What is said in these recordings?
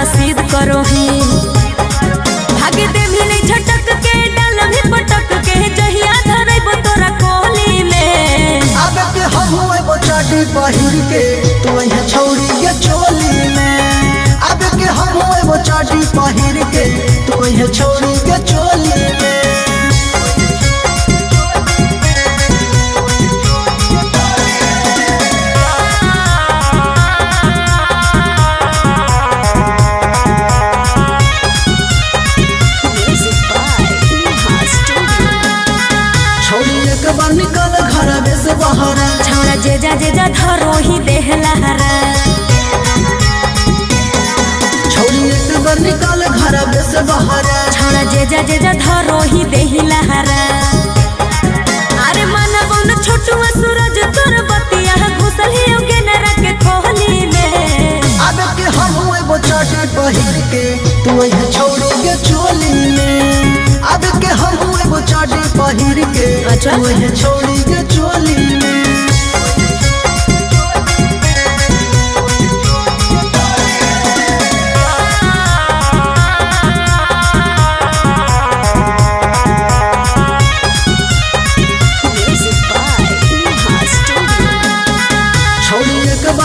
रसीद करो ही भागे दे भी नहीं झटक के डाल भी पटक के जहिया धरैबो तोरा कोली में। अब के हम एगो चाटी पहिर के तू यहाँ छौरी के चोली में। अब के हम एगो चाटी पहिर के तू यहाँ छौरी के चोली में। निकल घर में से बाहर छौड़ा जेजा धरो ही देहलहरा। छौड़ी एक बार निकल घर में से बाहर छौड़ा जेजा धरो ही देहलहरा। अरे मनबो न छोटुआ सूरज तोर बतिया घुसल ही गेनरा के खोली में। अब के हम एगो चाटी पहिर के तू यहाँ छौड़ी के चोली में। अब के हम एगो चाटी पहिर के तू यहाँ छौड़ी के चोली में।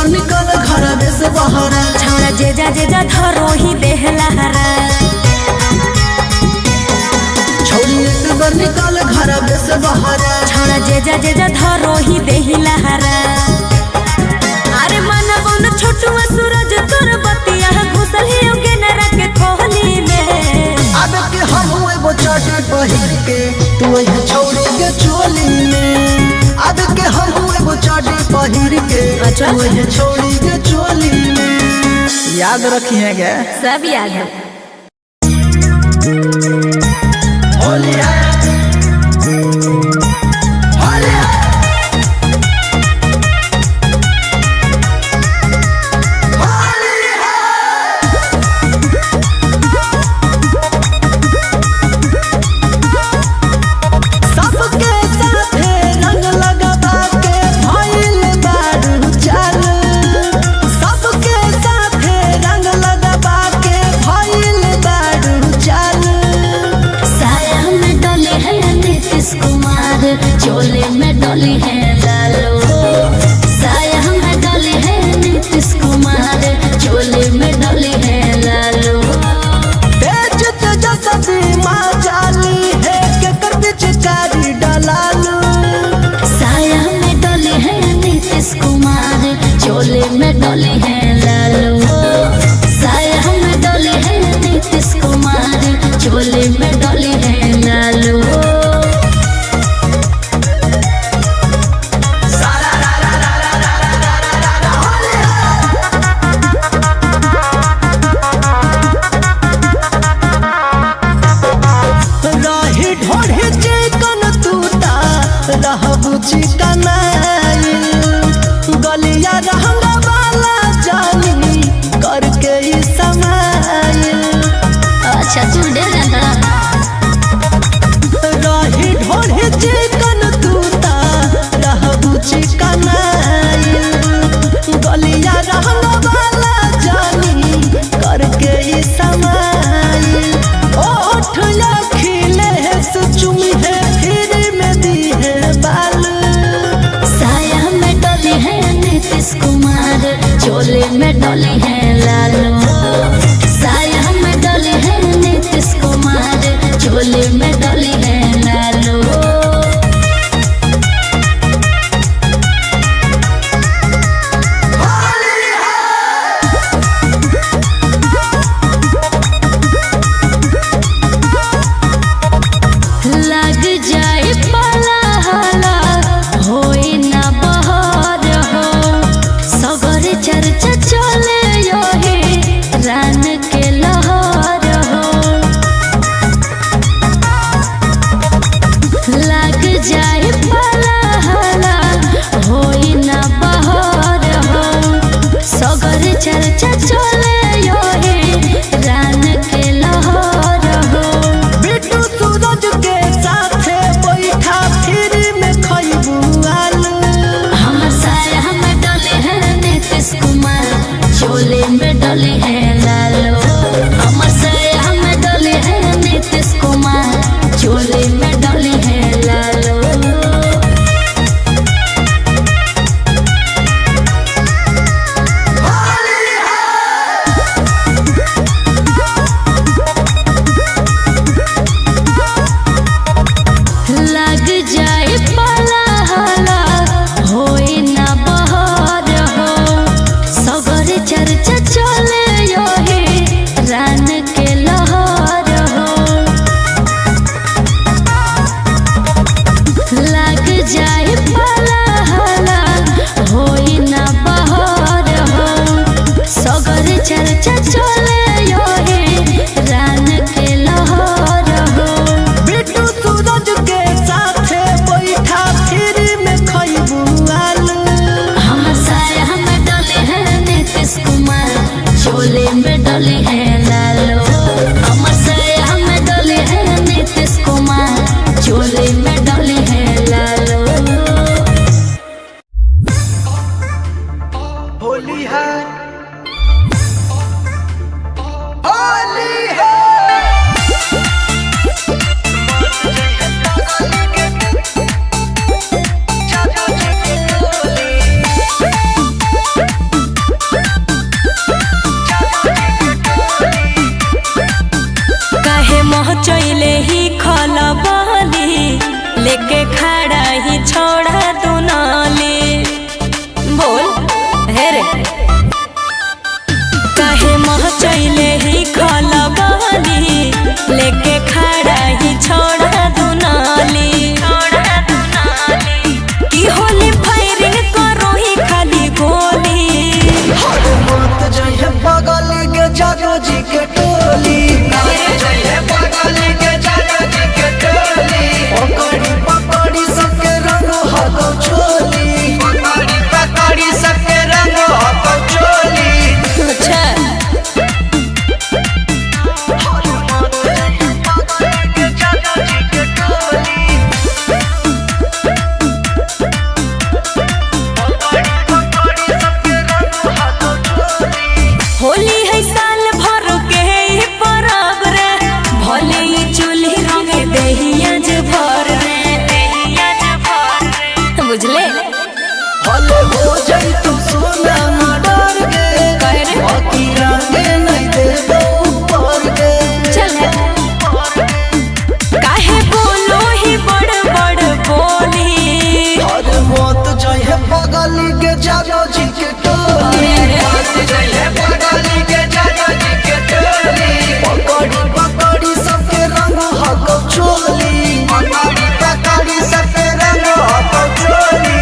निकल घर में से बाहर छौड़ा जेजा धरो ही देहलहरा। छौड़ी एक बार निकल घर में से बाहर छौड़ा जेजा धरो ही देहलहरा। अरे मनबो न छोटुआ सूरज तोर बतिया घुसल ही गेनरा के खोली में। अब के हम एगो चाटी पहिर के तू यहाँ छौड़ी के चोली में। अब के हम एगो चाटी पहिर के तू यहाँ छौड़ी के चोली में। याद रखिए गे सब याद है। होली है होली है साया में जादो जी के टोली पकड़ी पकड़ी सबके रंग हको चोली पकड़ी सबके रंग हको चोली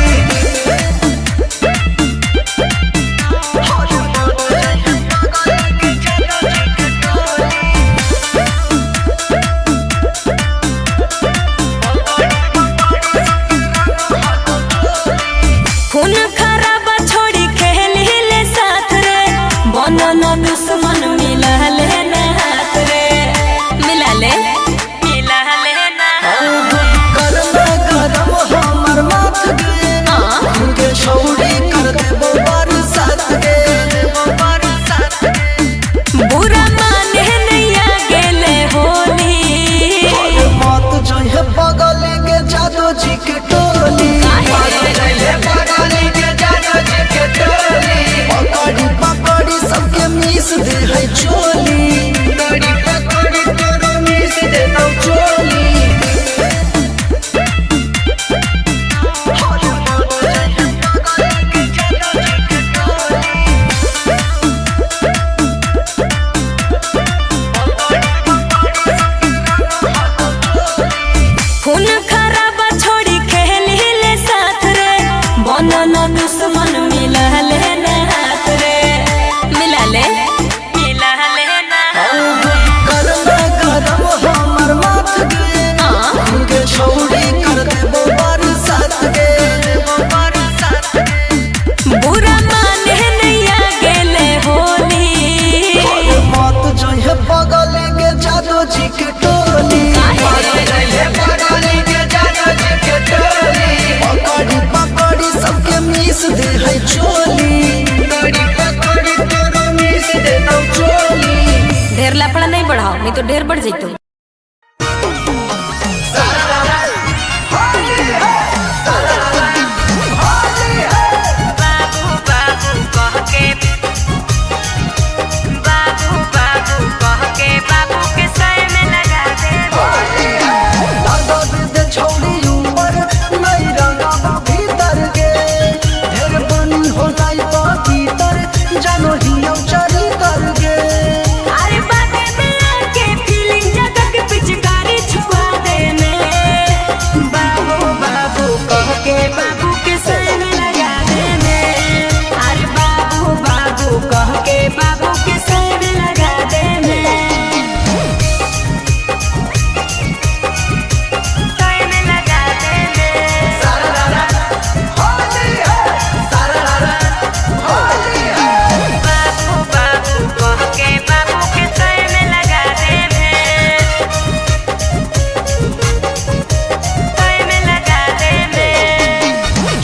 खून खराबा छोड़ी खेली ले साथ रे बनना दुश्मन मिला ले ना हाथ रे मिला ले ना गरम गरम हमर माथ गे छौड़ी कर देबो बरसात गे बुरा माने नैया गेले होली मत जइहे बगल के जादो जी के टोली पकड़ी पकड़ी सबके मीस दे है चोली पकड़ी तोरो मीस दे दो चोली खून खराबा छोड़ी खेली ले साथ रे बनना दुश्मन मिला ले ना हाथ रे मिला ले ना गरम गरम हमर माथ गे छौड़ी कर देबो बरसात गे बुरा माने नैया गेले होली मत जइहे बगल के जादो जी के टोली पकड़ी पकड़ी सबके मीस दे है चोली पकड़ी तोरो मीस दे दो चोली ढेर लापड़ा नहीं बढ़ाओ नहीं तो ढेर बढ़ जैतो छौड़ी ऊपर नहीं रंगा भीतर के ढेर बनी हो लाई भीतर जानो हियो चरी कर गे अरे बाटे में आके फीलिंग जगह के पिचकारी छुआ देने बाबू बाबू कह के बाबू के सर में लगा देने अरे बाबू बाबू कह के बाबू के सर में लगा देने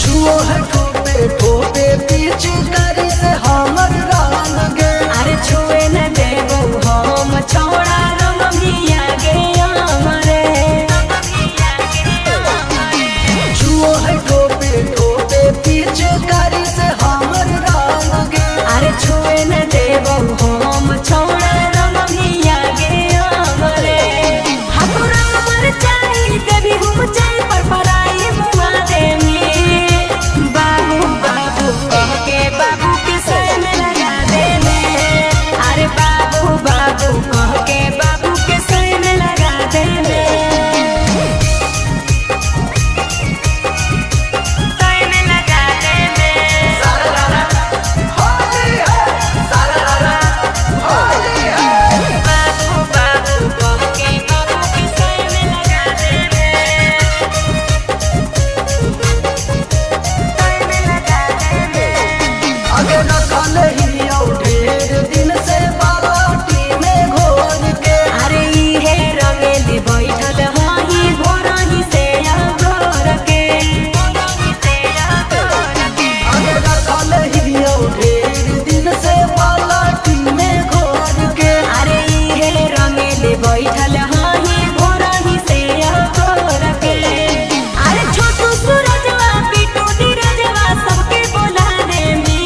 छुओ है ठोपे ठोपे पीछ करी से हमर रान गे अरे छुए न देबो हम छोड़ा रंग मिया गे हमरे छुओ है ठोपे ठोपे पीछ करी से हमर रान गे अरे छुए न देबो हम छोड़ा रंग मिया गे हमरे हमरा मर चाही कभी हम चाही पर पराई बुआ देमी बाबू बाबू कह के बाबू के सर में लगा देने अरे बाबू बाबू कह के बाबू के सर में लगा देने आगे न काले ही औ ढेर दिन से बालाटी में घोर के अरे इहे रंगेली बैठल हही भोरही से अगोर के आगे न काले ही औ ढेर दिन से बालाटी में घोर के अरे इहे रंगेली बैठल हही भोरही से अगोर के अरे छोटू सूरजवा बिटू नीरजवा सबके बोला देमी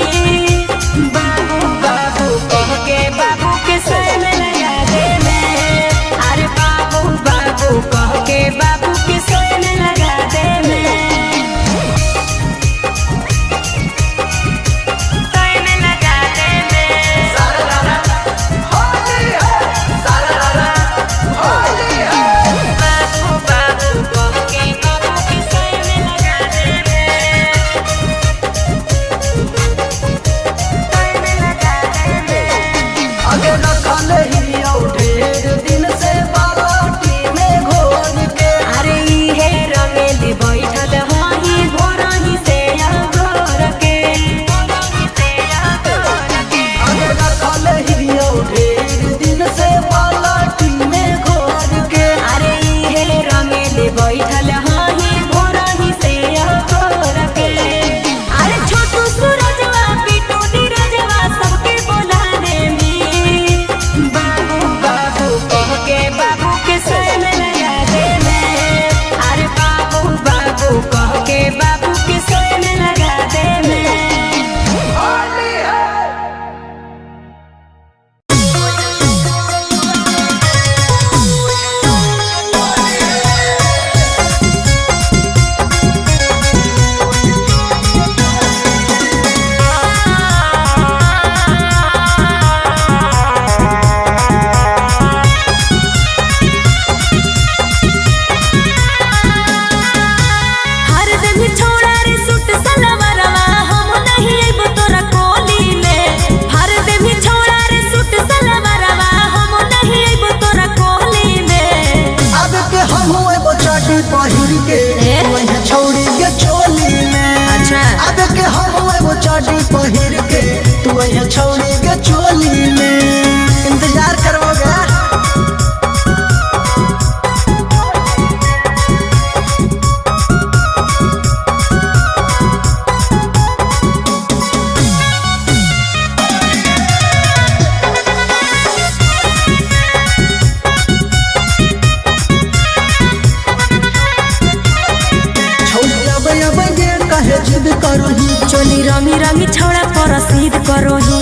चोली रंगी रंगी छौड़ा पर सीध करोही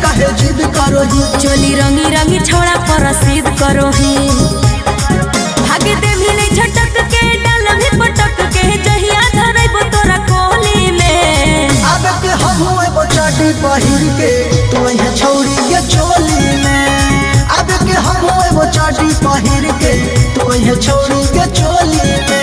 कहे जिद करोही चोली रंगी रंगी छौड़ा पर सीध करोही भागे दे भी नहीं झटक के डाल भी पटक के जहिया धरैबो तोरा कोली में अब के हम एगो चड्डी पहिर के तू यहाँ छौड़ी के चोली में अब के हम एगो चड्डी पहिर के तू यहाँ छौड़ी के चोली में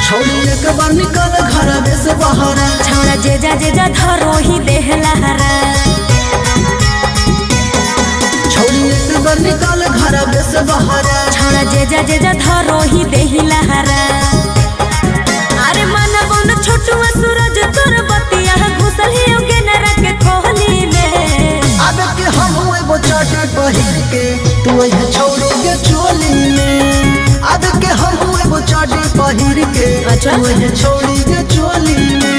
निकल घर में से बाहर छौड़ा जेजा धरो ही देहलहरा छौड़ी एक बार निकल घर में से बाहर छौड़ा जेजा धरो ही देहलहरा अरे मन बन छोटुआ सूरज तोर बतिया घुसल ही ओके नरा के कोहली में अब के हम एगो चड्डी पहिर के तू यहाँ छौड़ी के चोली में अब के हम एगो चड्डी पहिर के तू यहाँ छौड़ी के चोली में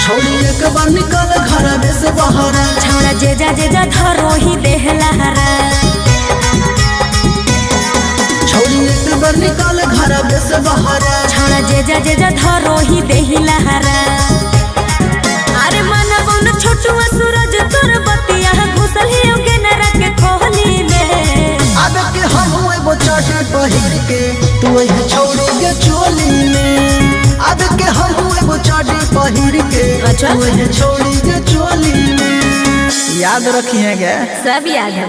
निकल घर में से बाहर छौड़ा जेजा धरो ही देहलहरा छौड़ी एक बार निकल घर में से बाहर छौड़ा जेजा धरो ही देहलहरा अरे मन बन छोटुआ सूरज तोर बतिया घुसल ही ओके नरा के कोहली में अब के हम एगो चड्डी पहिर के तू यहाँ छौड़ी के चोली में अब के हम एगो चड्डी पहिर के तू यहाँ छौड़ी के चोली में याद रखिए क्या सब याद है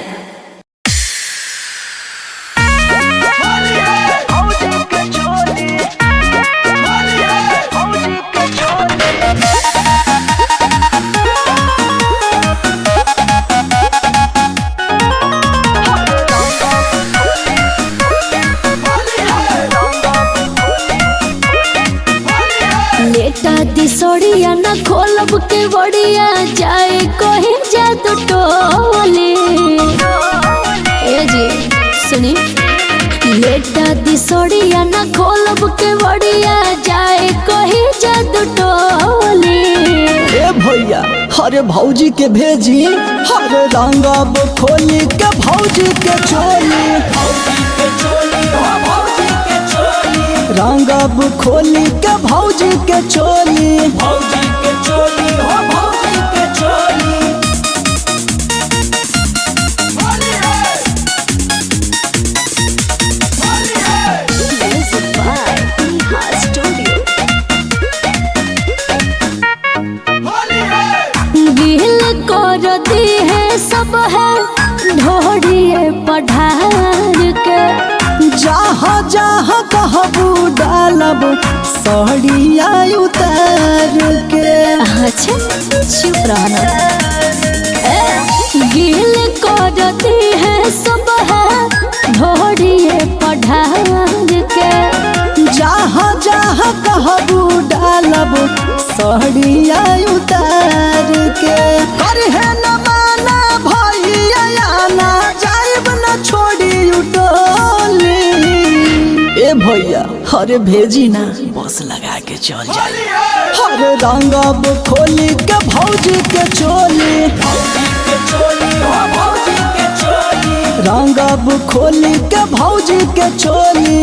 सोड़िया न खोलब के बड़िया जाए कहीं जादू टोले ए जी सुनी लेटा दी सोड़िया न खोलब के बड़िया जाए कहीं जादू टोले ए भैया हरे भौजी के भेजी हरे रंगब खोली के भौजी के चोली रंगब खोली के भौजी के चोली गिल कर दी है सब है ढोड़िए पढ़ार के जहाँ जहाँ कहबू डालब सड़िया उतार के अच्छा चुप रहना गिल करती है सब है ढोड़िए पढ़ार के जहाँ जहाँ कहबू डालब सड़िया उतार के करहे न माना भैया ना जाइब न छोड़ी उटोली ए भैया हरे भेजी ना बस लगा के चल जाए हरे रंगब खोली के भौजी के चोली रंगब खोली के भौजी के चोली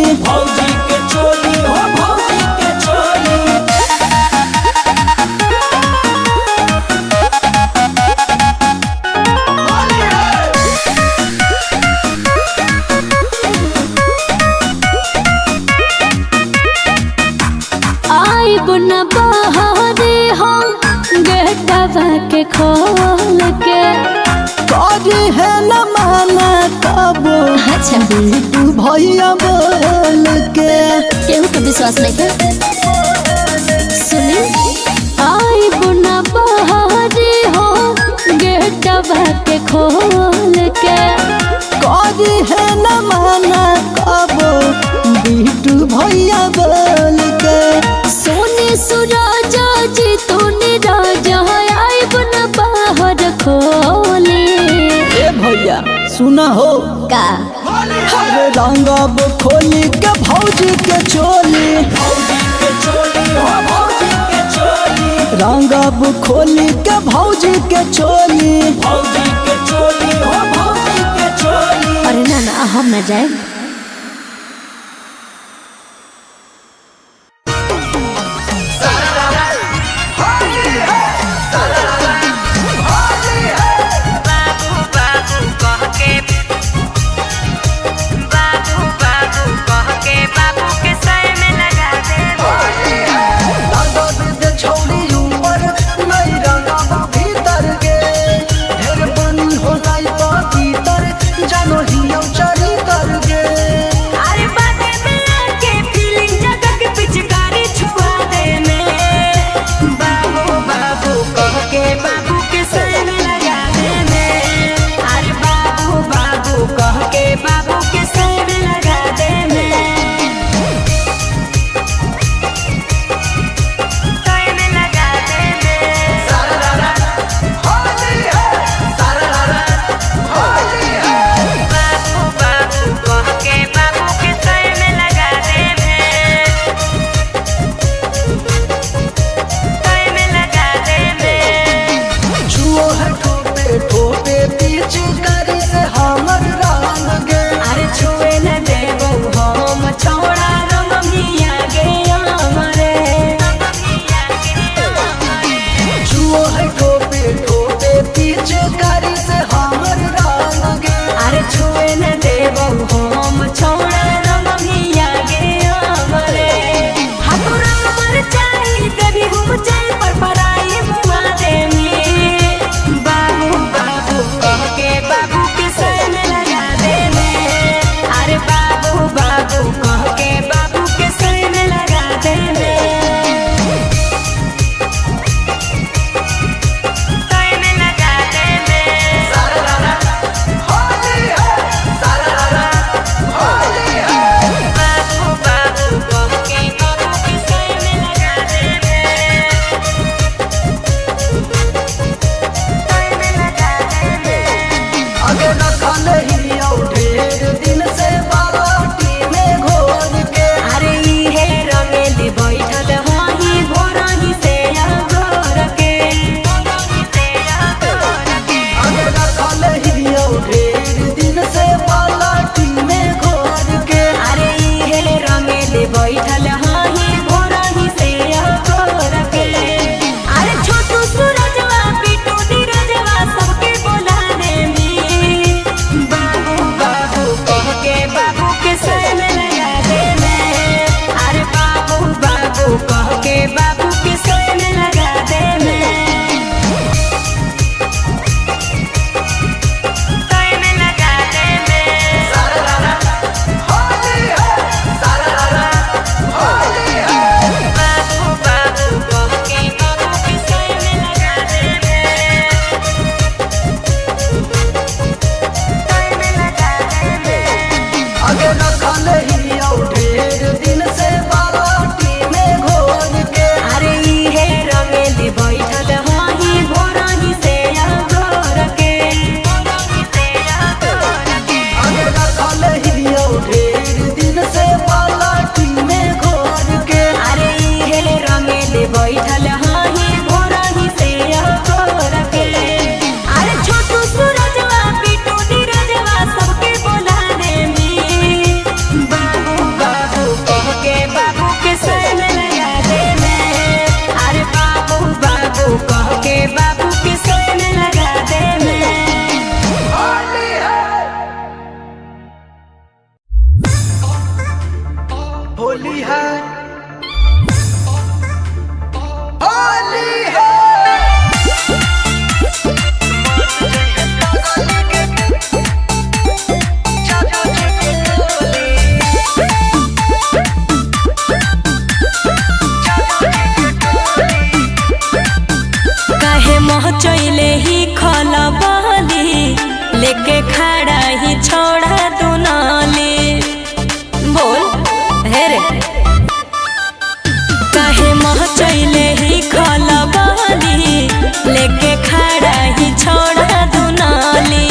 न बहारे हो गेटवा के खोल के करी है न माना कबो अच्छा तू भैया बोल के केहू के विश्वास नहीं कर सुनी आई बुना बहारे हो गेटवा के खोल के करी है न माना कबो छोटू भैया बोल के। सोने सुराजा जी तूने राजा आइब न बाहर खोले। ए भैया सुना हो का अरे रंगब खोली के भौजी के चोली, रंगब खोली के भौजी के चोली। अरे ना ना हम न जाए। चले ही खलबली लेके खड़ा ही छोड़ा तू नाली बोल हे रे लेके खड़ा ही छोड़ा दुनाली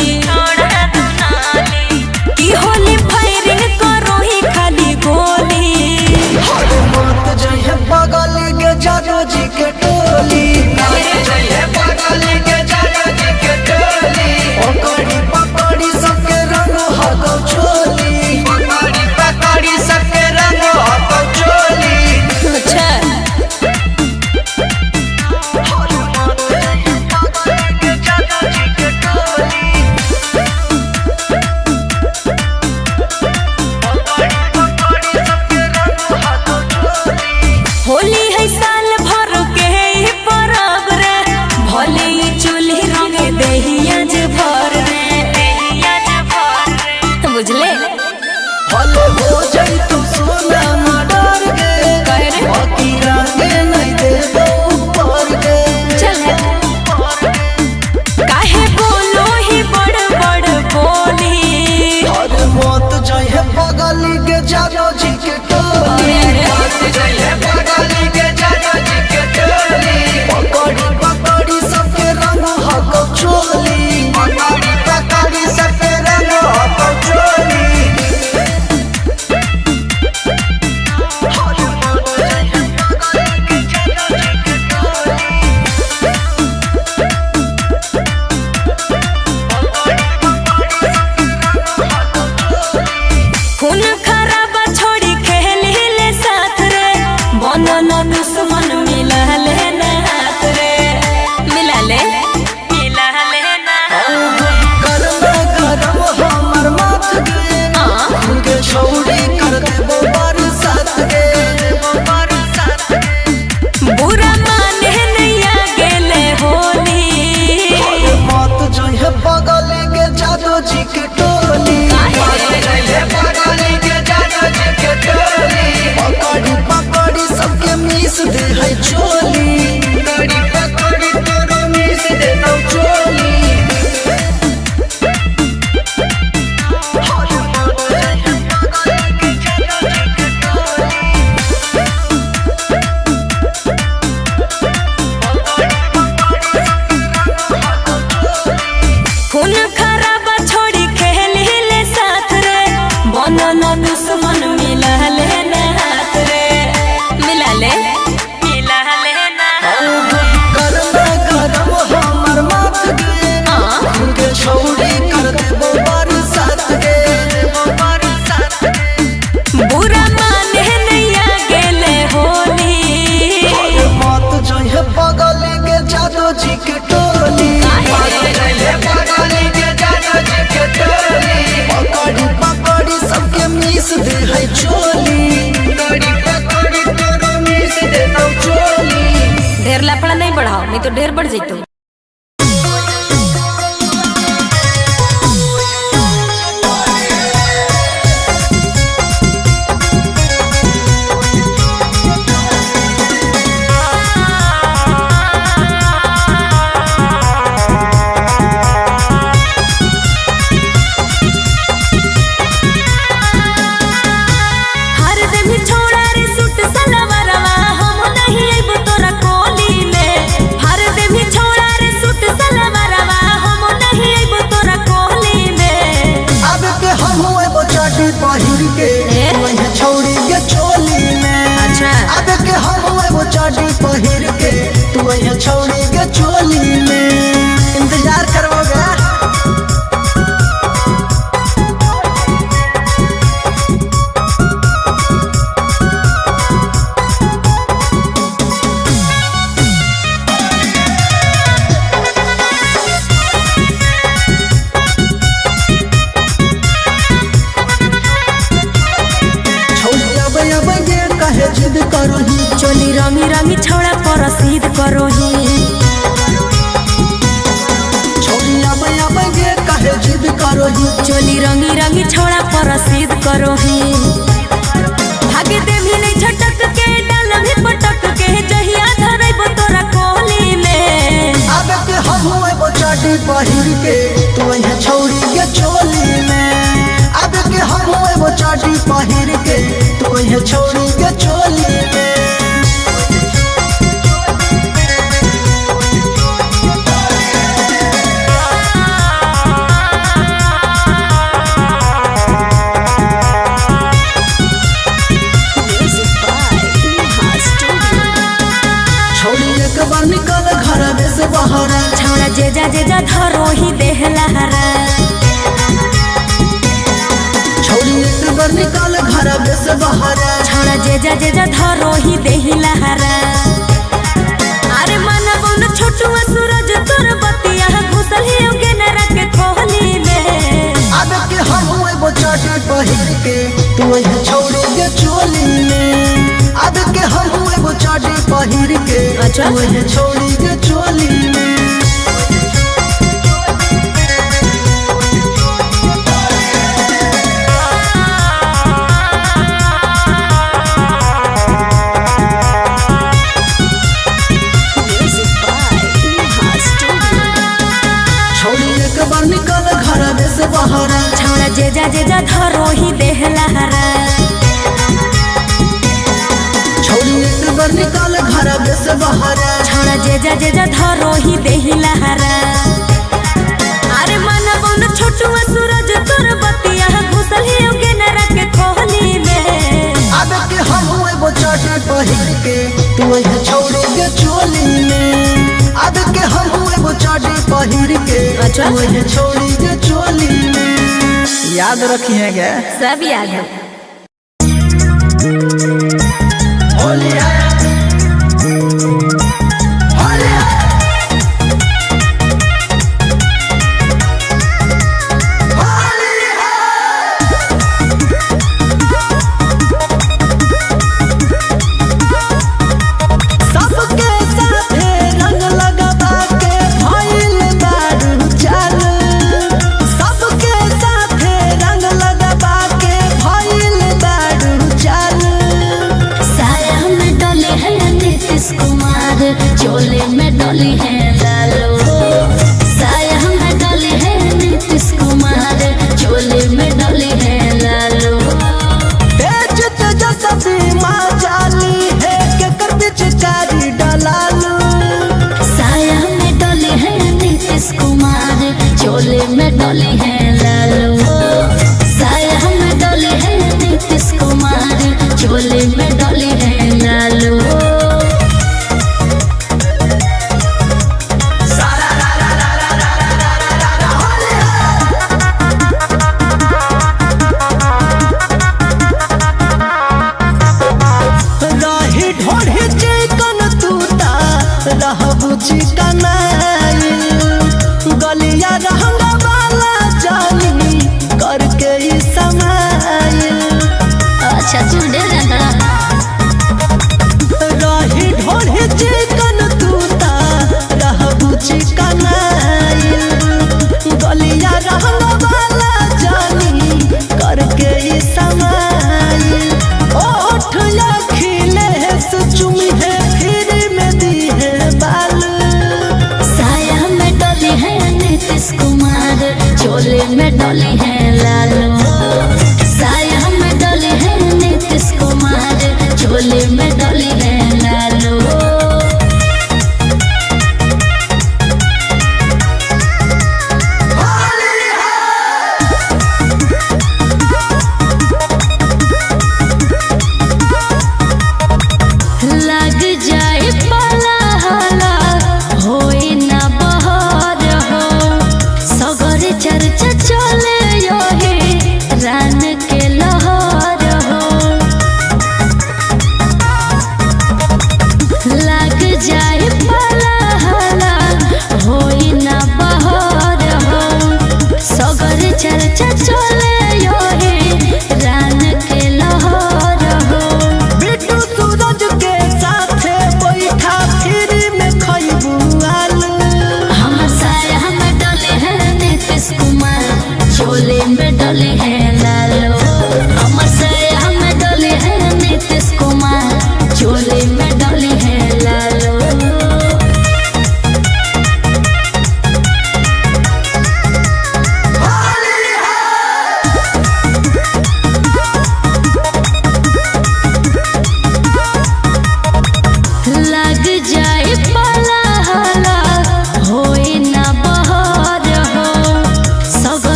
की होली फायरिंग करो ही खाली गोली मत जइहे बगल के जादू जी के टोली पकड़ी पकड़ी सबके रंग हको चोली अच्छा होली है साल भर के ही परब रे भले ही चूल्ही रंग दहिया जे भर रे बुझले भले हो जाई तू सोना मर्डर के कहे रे बाकी रंगे नहीं दे दो ऊपर के चल काहे बोलो ही बड़ बड़ बोली अरे मत जइहे बगल के जादू जी के टोली पकड़ी पकड़ी सबके रंग हको चोली सबके रंग हको चोली खून खराबा छोड़ी खेली ले साथ रे बनन दुश्मन मिला ले ना हाथ रे मिला ले ना गरम हमर माथ गे उनके छौड़ी कर देबो बरसात गे बुरा माने नैया गेले होली मत जइहे बगल के जादू जी के टोली पकड़ी पकड़ी सबके मीस दे है चोली पकड़ी तोरो मीस दे दो चोली खून खराबा छोड़ी खेली ले साथ रे बनन दुश्मन मिला ले ना हाथ रे मिला ले ना गरम हमर माथ गे उनके छौड़ी कर देबो बरसात गे बुरा माने नैया गेले होली मत जइहे बगल के जादू जी के टोली पकड़ी पकड़ी सबके मीस दे है चोली पकड़ी तोरो मीस दे दो चोली ढेर लफड़ा नहीं बढ़ाओ नहीं तो ढेर बढ़ जैतो हर दिन छोड़ा रे सूट सलवारवा हम नहीं आइब तोरा कोली में हर दिन छोड़ा रे सूट सलवारवा हम नहीं आइब तोरा कोली में अब के हम एगो चड्डी पहिर के वही छौड़ी के चोली में अच्छा। अब के हम एगो चड्डी पहिर के तू वही छौड़ी के चोली में इंतजार करोगे जिद करो ही चोली रंगी रंगी छौड़ा पर रसीद करो ही छोड़ी अब ये कहे जिद करो ही चोली रंगी रंगी छौड़ा पर रसीद करो ही भागे दे भी नहीं झटक के डाल भी पटक के जहिया धरैब तोरा कोली में अब के हम एगो चड्डी पहिर के तू वही छौड़ी के चोली में अब के हम एगो चड्डी पहिर के तू वही छौड़ी के चोली में जेजा जेजा धरो ही देहलारा छौरी एक बार निकाल घर से बाहर छोड़ा जेजा जेजा धरो ही देहलारा अरे मन बन छोटुआ सूरज तोर बतिया घुसल ही ओके न रख खोली में अब के हम एगो चटी पहिर के तू है छौरी के चोली में अब के हम एगो चटी पहिर के अच्छा। तू है छौरी के चोली में निकल घर से बाहर छोड़ा जेजा जेजा धरो ही देहलारा छौरी एक बार निकल घर से बाहर छोड़ा जेजा जेजा धरो ही देहलारा अरे मन बन छोटुआ सूरज तोर बतिया घुसल ही ओके न रख खोली में अब के हम एगो चटी पहिर के तू है छौरी के चोली में अब के हम एगो चटी पहिर के अच्छा। तू है छौरी के चोली में याद रखिए गे सब याद है होली है होली है होली सबके साथे रंग लगवा के भइल दारू चालू सबके साथे रंग लगवा के भइल दारू चालू साया में डोली है नीतीश कुमार चोले में डोली है लालू साया में डोली है नीतीश कुमार चोले में डोली है लालू तेज तेजस्वी माँ जाली है के कर पिचकारी डलालू साया में डोली है नीतीश कुमार चोले में डोली है लालू साया में डोली है नीतीश कुमार चोले में डोली है लालू रही ढोढ़ी चिकन तूता रहबू चिकन